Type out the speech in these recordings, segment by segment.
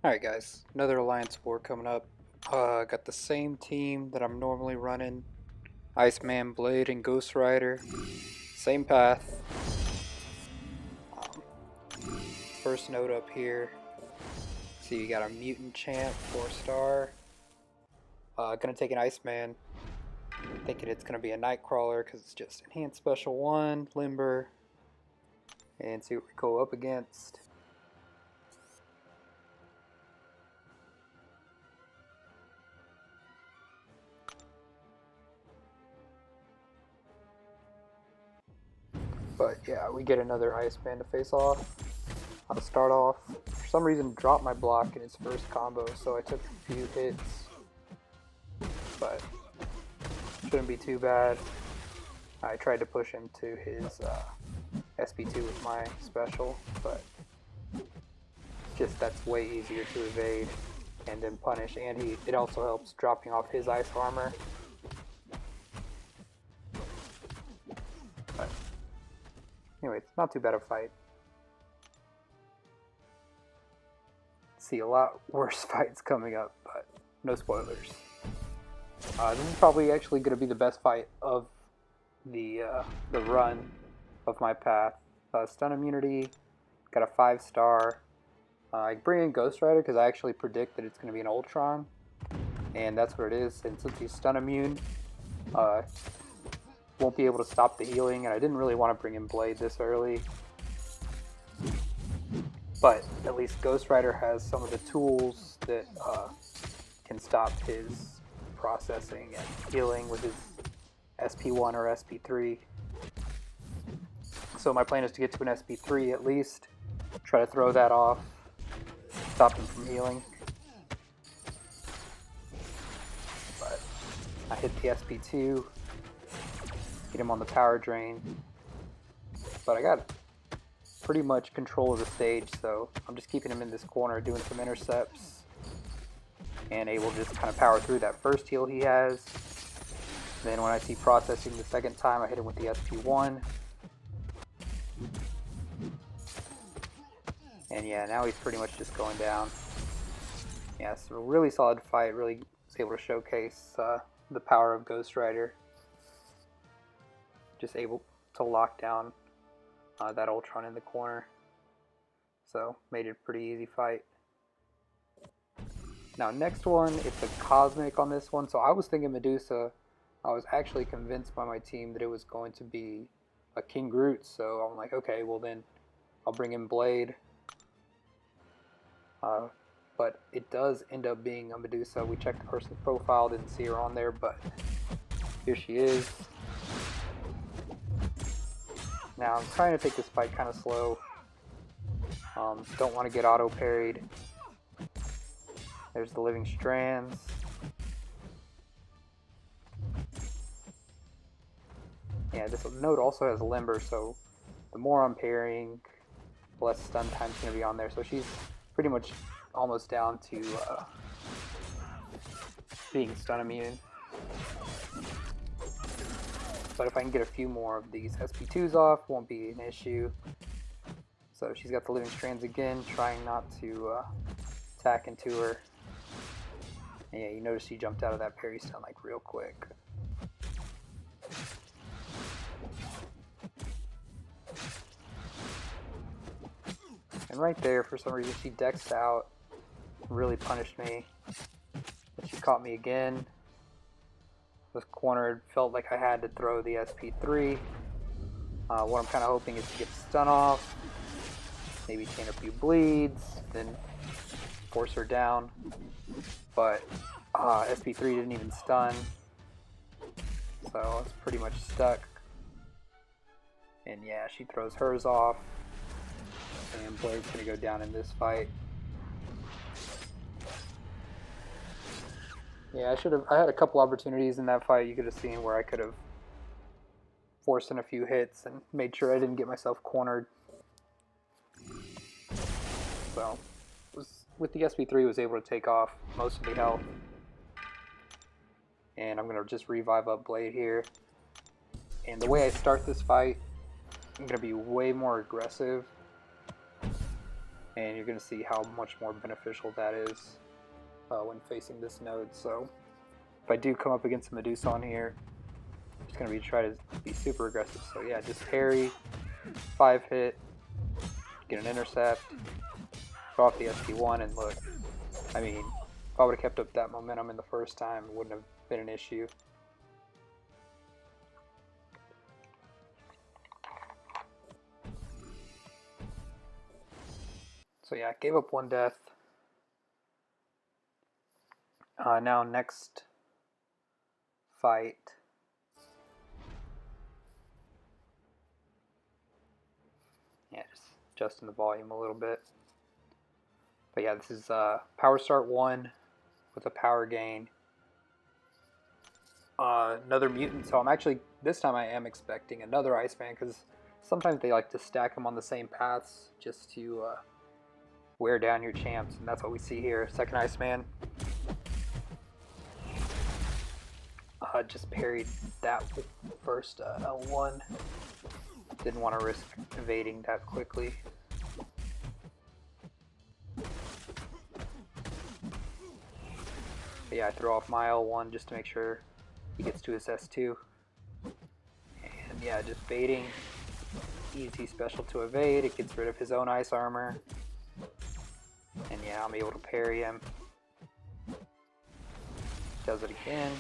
Alright guys, another Alliance War coming up. Got the same team that I'm normally running. Iceman, Blade, and Ghost Rider. Same path. First note up here. See, you got a Mutant Champ, 4-star. Gonna take an Iceman. Thinking it's gonna be a Nightcrawler because it's just Enhanced Special 1, Limber. And see what we go up against. But yeah, we get another Iceman to face off. I'll start off. For some reason, dropped my block in its first combo, so I took a few hits. But shouldn't be too bad. I tried to push him to his SP2 with my special, but just that's way easier to evade and then punish. And it also helps dropping off his ice armor. But anyway, it's not too bad a fight. See a lot worse fights coming up, but no spoilers. This is probably actually going to be the best fight of the run of my path. Stun immunity, got a 5-star. I bring in Ghost Rider because I actually predict that it's going to be an Ultron, and that's what it is. And since he's stun immune, won't be able to stop the healing, and I didn't really want to bring in Blade this early. But at least Ghost Rider has some of the tools that can stop his processing and healing with his SP1 or SP3. So my plan is to get to an SP3 at least, try to throw that off, stop him from healing. But I hit the SP2, get him on the power drain, but I got pretty much control of the stage, so I'm just keeping him in this corner doing some intercepts and able to just kind of power through that first heal he has. Then when I see processing the second time, I hit him with the SP1. And yeah, now he's pretty much just going down. Yeah, so a really solid fight, really was able to showcase the power of Ghost Rider. Just able to lock down that Ultron in the corner. So made it a pretty easy fight. Now next one, it's a Cosmic on this one. So I was thinking Medusa. I was actually convinced by my team that it was going to be a King Groot. So I'm like, okay, well then I'll bring in Blade. But it does end up being a Medusa. We checked the person's profile, didn't see her on there, but here she is. Now I'm trying to take this fight kind of slow. Don't want to get auto parried. There's the living strands. Yeah, this node also has limber, so the more I'm parrying, the less stun time's going to be on there. So she's pretty much almost down to being stun immune. But if I can get a few more of these SP2s off, won't be an issue. So she's got the living strands again, trying not to attack into her. And yeah, you notice she jumped out of that parry stun like real quick. And right there, for some reason, she dexed out, really punished me. But she caught me again. Was cornered, felt like I had to throw the SP3. What I'm kind of hoping is to get the stun off, maybe chain a few bleeds, then force her down. But SP3 didn't even stun, so I was pretty much stuck. And yeah, she throws hers off, and Blade's gonna go down in this fight. Yeah, I had a couple opportunities in that fight. You could have seen where I could have forced in a few hits and made sure I didn't get myself cornered. So, with the SP3, was able to take off most of the health. And I'm going to just revive up Blade here. And the way I start this fight, I'm going to be way more aggressive. and you're going to see how much more beneficial that is when facing this node. So if I do come up against a Medusa on here, I'm just going to try to be super aggressive. So yeah, just parry, 5-hit, get an intercept, draw off the SP1, and look, I mean, if I would have kept up that momentum in the first time, it wouldn't have been an issue. So yeah, I gave up 1 death. Now next fight. Yeah, just adjusting the volume a little bit. But yeah, this is Power Start 1 with a power gain. Another mutant, so I'm actually, this time I am expecting another Iceman, because sometimes they like to stack them on the same paths just to wear down your champs, and that's what we see here. Second Iceman. Just parried that first L1. Didn't want to risk evading that quickly. But yeah, I throw off my L1 just to make sure he gets to his S2. And yeah, just baiting. Easy special to evade. It gets rid of his own ice armor. And yeah, I'm able to parry him. Does it again.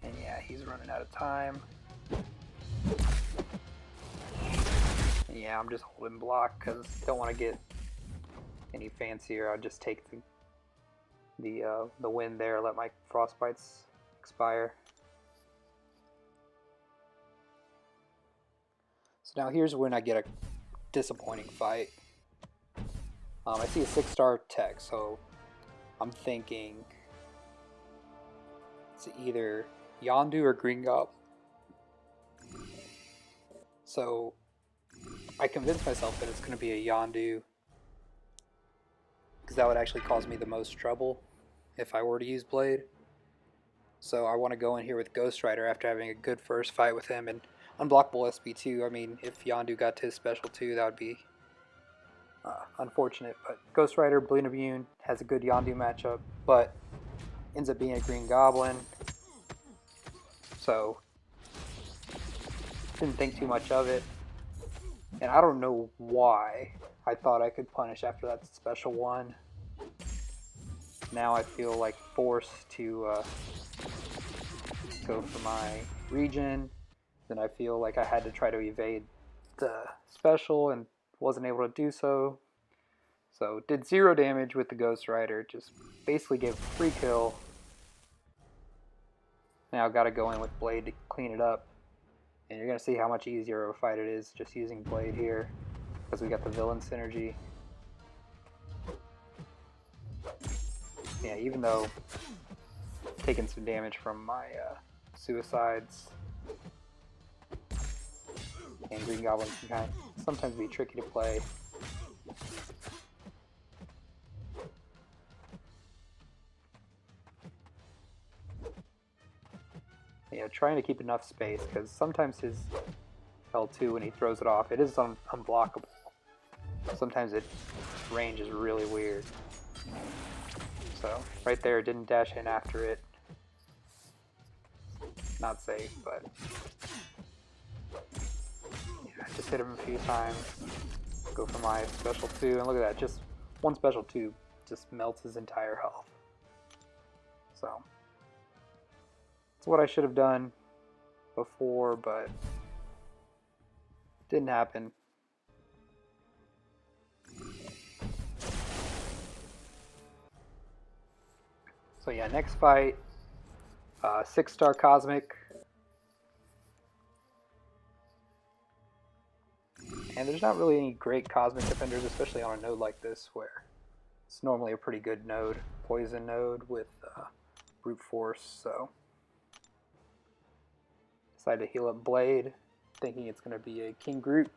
And yeah, he's running out of time. And yeah, I'm just holding block because I don't want to get any fancier. I'll just take the win there, let my frostbites expire. So now here's when I get a disappointing fight. I see a 6-star tech, so I'm thinking it's either Yondu or Green Goblin. So I convinced myself that it's going to be a Yondu, because that would actually cause me the most trouble if I were to use Blade. So I want to go in here with Ghost Rider after having a good first fight with him and unblockable SB2. I mean, if Yondu got to his special 2, that would be unfortunate. But Ghost Rider, Bleed Immune, has a good Yondu matchup, but ends up being a Green Goblin. So didn't think too much of it. And I don't know why I thought I could punish after that special 1. Now I feel like forced to go for my regen. Then I feel like I had to try to evade the special and wasn't able to do so. So did 0 damage with the Ghost Rider, just basically gave a free kill. Now gotta go in with Blade to clean it up. And you're gonna see how much easier of a fight it is just using Blade here, because we got the villain synergy. Yeah, even though taking some damage from my suicides, and Green Goblins can kind of sometimes be tricky to play. Yeah, trying to keep enough space, because sometimes his L2, when he throws it off, it is unblockable. Sometimes its range is really weird. So right there, didn't dash in after it. Not safe, but yeah, just hit him a few times. Go for my special 2, and look at that, just one special 2 just melts his entire health. So it's what I should have done before, but didn't happen. So yeah, next fight, 6-star Cosmic. And there's not really any great Cosmic defenders, especially on a node like this, where it's normally a pretty good node, poison node with brute force. So decided to heal up Blade, thinking it's going to be a King Groot.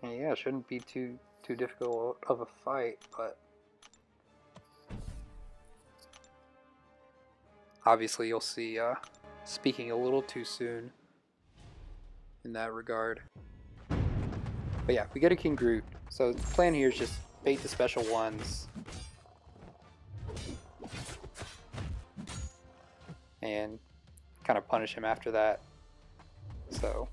And yeah, it shouldn't be too difficult of a fight, but obviously you'll see speaking a little too soon in that regard. But yeah, we get a King Groot. So the plan here is just bait the special ones and kind of punish him after that. So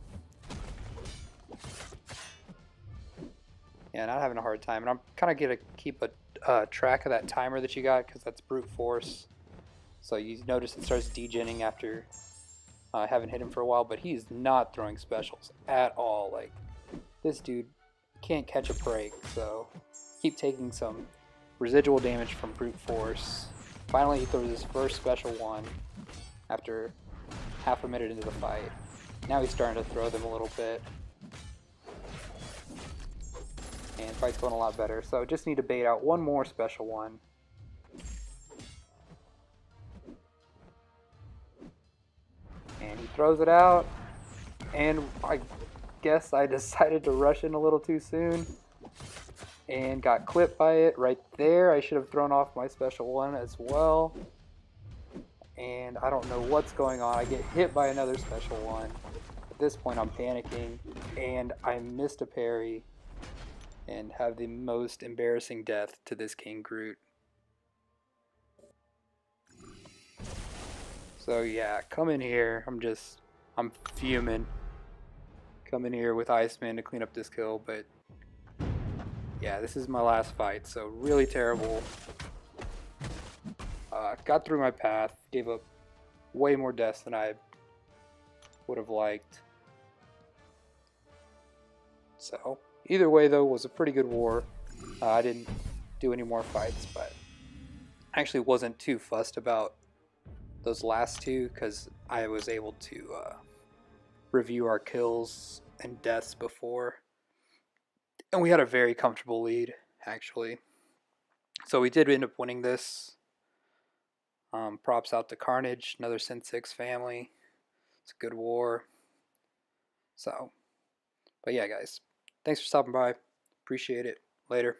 yeah, not having a hard time, and I'm kind of gonna keep a track of that timer that you got because that's brute force. So you notice it starts degenning after I haven't hit him for a while, but he's not throwing specials at all. Like, this dude can't catch a break, so keep taking some residual damage from brute force. Finally, he throws his first special one after half a minute into the fight. Now he's starting to throw them a little bit. And the fight's going a lot better, so just need to bait out one more special one. And he throws it out, and I guess I decided to rush in a little too soon and got clipped by it right there. I should have thrown off my special one as well. And I don't know what's going on. I get hit by another special one. At this point I'm panicking, and I missed a parry and have the most embarrassing death to this King Groot. So yeah, come in here. I'm fuming. Come in here with Iceman to clean up this kill, but yeah, this is my last fight, so really terrible. Got through my path, gave up way more deaths than I would have liked. So either way though, was a pretty good war. I didn't do any more fights, but I actually wasn't too fussed about those last two because I was able to review our kills and deaths before, and we had a very comfortable lead actually. So we did end up winning this. Props out to Carnage, another Sin6 family. It's a good war. So, but yeah guys, thanks for stopping by. Appreciate it. Later.